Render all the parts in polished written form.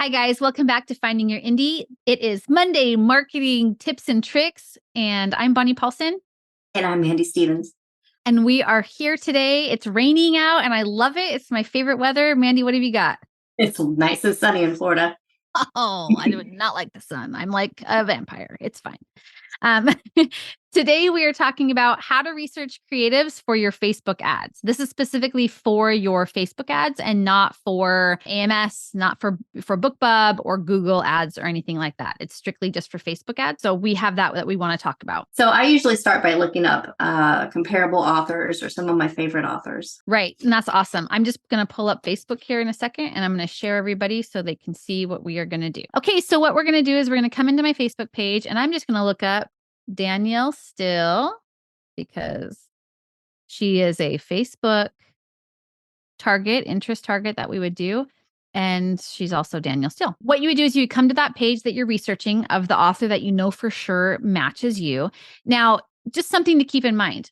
Hi, guys. Welcome back to Finding Your Indie. It is Monday Marketing Tips and Tricks, and I'm Bonnie Paulson. And I'm Mandy Stevens. And we are here today. It's raining out, and I love it. It's my favorite weather. Mandy, what have you got? It's nice and sunny in Florida. Oh, I would not like the sun. I'm like a vampire. It's fine. Um, today, we are talking about how to research creatives for your Facebook ads. This is specifically for your Facebook ads and not for AMS, not for BookBub or Google ads or anything like that. It's strictly just for Facebook ads. So we have that we want to talk about. So I usually start by looking up comparable authors or some of my favorite authors. Right. And that's awesome. I'm just going to pull up Facebook here in a second, and I'm going to share everybody so they can see what we are going to do. Okay. So what we're going to do is we're going to come into my Facebook page, and I'm just going to look up Danielle Still because she is a Facebook interest target that we would do. And she's also Danielle Still. What you would do is you would come to that page that you're researching of the author that you know for sure matches you. Now, just something to keep in mind.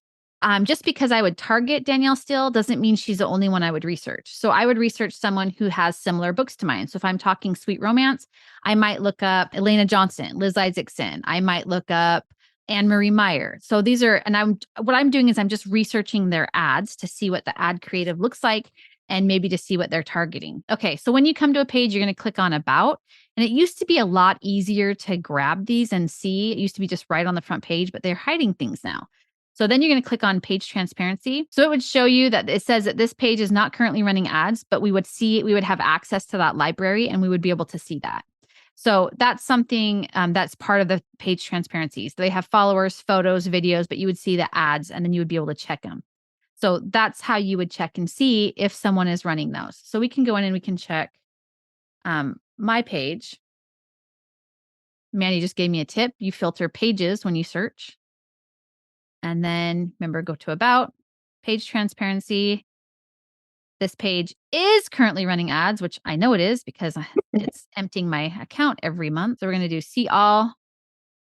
Just because I would target Danielle Still doesn't mean she's the only one I would research. So I would research someone who has similar books to mine. So if I'm talking sweet romance, I might look up Elena Johnson, Liz Isaacson. I might look up Anne Marie Meyer. So these are, and what I'm doing is I'm just researching their ads to see what the ad creative looks like and maybe to see what they're targeting. Okay, so when you come to a page, you're going to click on About. And it used to be a lot easier to grab these and see. It used to be just right on the front page, but they're hiding things now. So then you're going to click on Page Transparency. So it would show you that it says that this page is not currently running ads, but we would have access to that library and we would be able to see that. So that's something that's part of the page transparencies. They have followers, photos, videos, but you would see the ads and then you would be able to check them. So that's how you would check and see if someone is running those. So we can go in and we can check my page. Manny just gave me a tip. You filter pages when you search. And then remember, go to About, Page Transparency. This page is currently running ads, which I know it is because it's emptying my account every month. So we're going to do See All.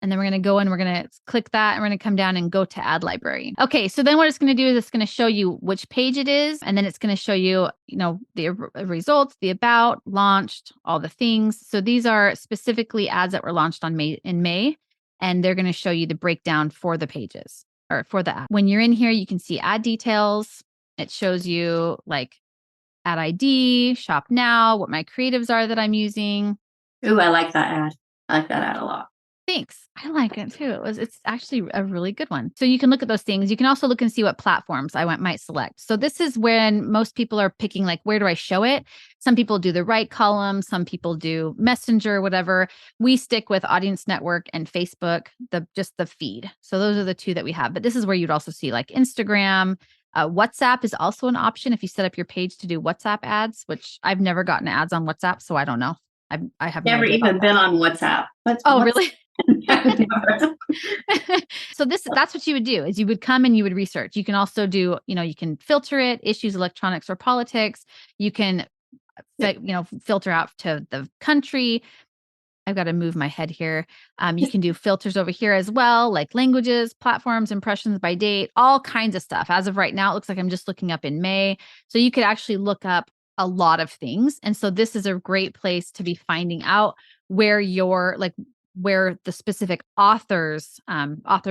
And then we're going to go in, we're going to click that, and we're going to come down and go to Ad Library. Okay, so then what it's going to do is it's going to show you which page it is. And then it's going to show you, the results, the about, launched, all the things. So these are specifically ads that were launched in May. And they're going to show you the breakdown for the pages or for the ad. When you're in here, you can see ad details. It shows you like ad ID, shop now, what my creatives are that I'm using. Ooh, I like that ad. I like that ad a lot. Thanks. I like it too. It's actually a really good one. So you can look at those things. You can also look and see what platforms I might select. So this is when most people are picking, like, where do I show it? Some people do the right column. Some people do Messenger, whatever. We stick with Audience Network and Facebook, just the feed. So those are the two that we have. But this is where you'd also see like Instagram. WhatsApp is also an option if you set up your page to do WhatsApp ads, which I've never gotten ads on WhatsApp, so I don't know. I have never even been on WhatsApp. Really? So that's what you would do is you would come and you would research. You can also do, you can filter it, issues, electronics, or politics. You can, filter out to the country. I've got to move my head here. You can do filters over here as well, like languages, platforms, impressions by date, all kinds of stuff. As of right now, it looks like I'm just looking up in May. So you could actually look up a lot of things. And so this is a great place to be finding out where where the specific author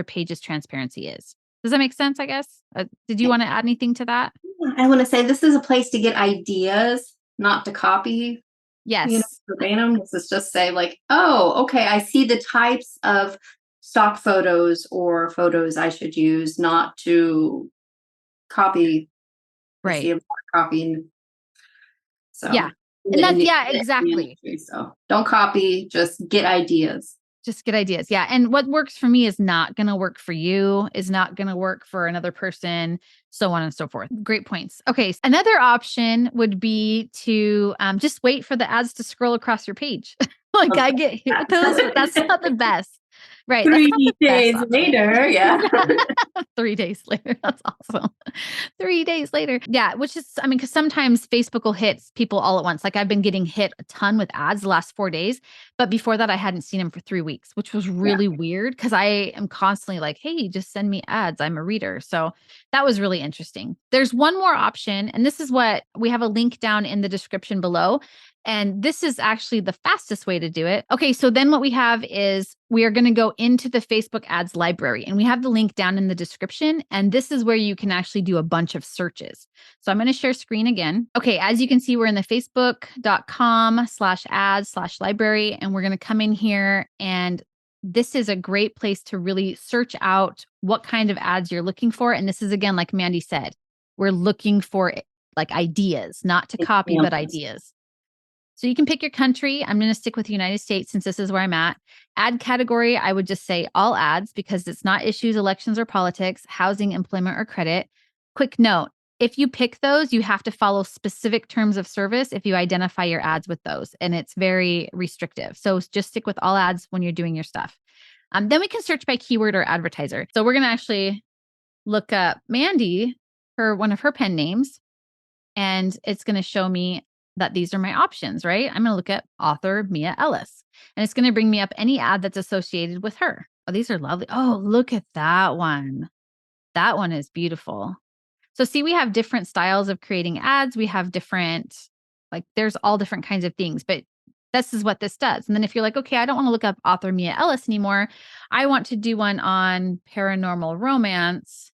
page's transparency is. Does that make sense, I guess? Did you want to add anything to that? I want to say this is a place to get ideas, not to copy. Yes. Verbatim. This is just say like, oh, okay, I see the types of stock photos or photos I should use, not to copy. Right. Copying. So yeah. And that's, exactly. So don't copy, just get ideas. Just get ideas. Yeah. And what works for me is not going to work for you, is not going to work for another person, so on and so forth. Great points. Okay. Another option would be to just wait for the ads to scroll across your page. I get those, but that's not the best. Right. That's not the 3 days best option. later. Yeah. 3 days later. That's awesome. 3 days later. Yeah. Which is, I mean, because sometimes Facebook will hit people all at once. Like I've been getting hit a ton with ads the last 4 days. But before that, I hadn't seen them for 3 weeks, which was Yeah. really weird because I am constantly like, hey, just send me ads. I'm a reader. So that was really interesting. There's one more option. And this is what we have a link down in the description below. And this is actually the fastest way to do it. Okay, so then what we have is we are going to go into the Facebook ads library and we have the link down in the description. And this is where you can actually do a bunch of searches. So I'm going to share screen again. Okay, as you can see, we're in the facebook.com/ads/library, and we're going to come in here, and this is a great place to really search out what kind of ads you're looking for. And this is, again, like Mandy said, we're looking for like ideas, not to copy, but ideas. So you can pick your country. I'm going to stick with the United States since this is where I'm at. Ad category, I would just say all ads because it's not issues, elections, or politics, housing, employment, or credit. Quick note, if you pick those, you have to follow specific terms of service if you identify your ads with those, and it's very restrictive. So just stick with all ads when you're doing your stuff. Then we can search by keyword or advertiser. So we're going to actually look up Mandy, one of her pen names, and it's going to show me that these are my options, right? I'm going to look at author Mia Ellis, and it's going to bring me up any ad that's associated with her. Oh, these are lovely. Oh, look at that one. That one is beautiful. So see, we have different styles of creating ads. We have different, like there's all different kinds of things, but this is what this does. And then if you're like, okay, I don't want to look up author Mia Ellis anymore. I want to do one on paranormal romance.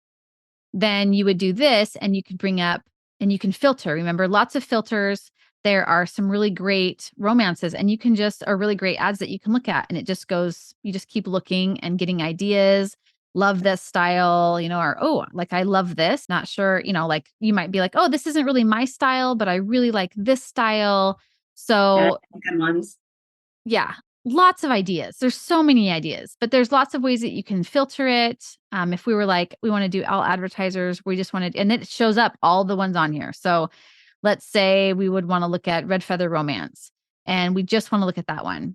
Then you would do this and you could bring up and you can filter. Remember, lots of filters. There are some really great romances and you can just, or really great ads that you can look at. And it just goes, you just keep looking and getting ideas. Love this style, or, oh, like I love this. Not sure, like you might be like, oh, this isn't really my style, but I really like this style. Yeah, So good ones. yeah, lots of ideas. There's so many ideas, but there's lots of ways that you can filter it. If we were like, we want to do all advertisers, we just wanted, and it shows up all the ones on here. So let's say we would want to look at Red Feather Romance and we just want to look at that one.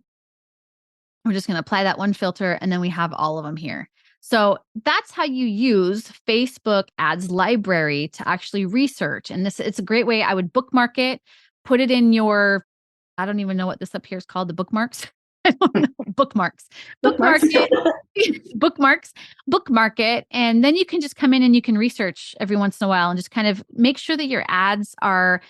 We're just going to apply that one filter and then we have all of them here. So that's how you use Facebook ads library to actually research. And it's a great way. I would bookmark it, put it in your, I don't even know what this up here is called, the bookmarks. I don't know. Bookmarks. Bookmark Bookmarks. it. Bookmarks. Bookmark it. And then you can just come in and you can research every once in a while and just kind of make sure that your ads are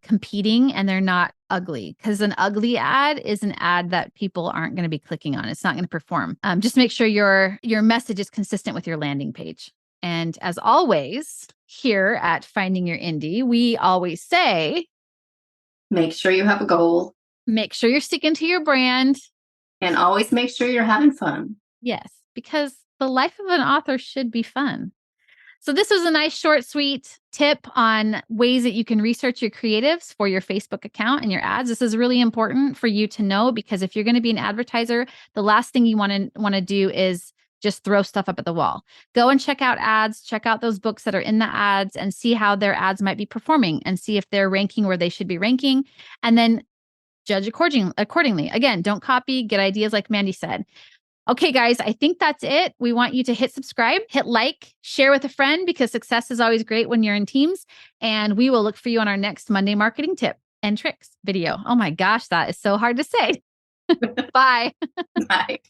competing and they're not ugly, because an ugly ad is an ad that people aren't going to be clicking on. It's not going to perform. Just make sure your message is consistent with your landing page. And as always, here at Finding Your Indie, we always say, make sure you have a goal. Make sure you're sticking to your brand. And always make sure you're having fun. Yes, because the life of an author should be fun. So this was a nice, short, sweet tip on ways that you can research your creatives for your Facebook account and your ads. This is really important for you to know, because if you're going to be an advertiser, the last thing you want to do is just throw stuff up at the wall. Go and check out ads, check out those books that are in the ads and see how their ads might be performing and see if they're ranking where they should be ranking. And then judge accordingly. Again, don't copy, get ideas like Mandy said. Okay, guys, I think that's it. We want you to hit subscribe, hit like, share with a friend, because success is always great when you're in teams. And we will look for you on our next Monday marketing tip and tricks video. Oh my gosh, that is so hard to say. Bye. Bye.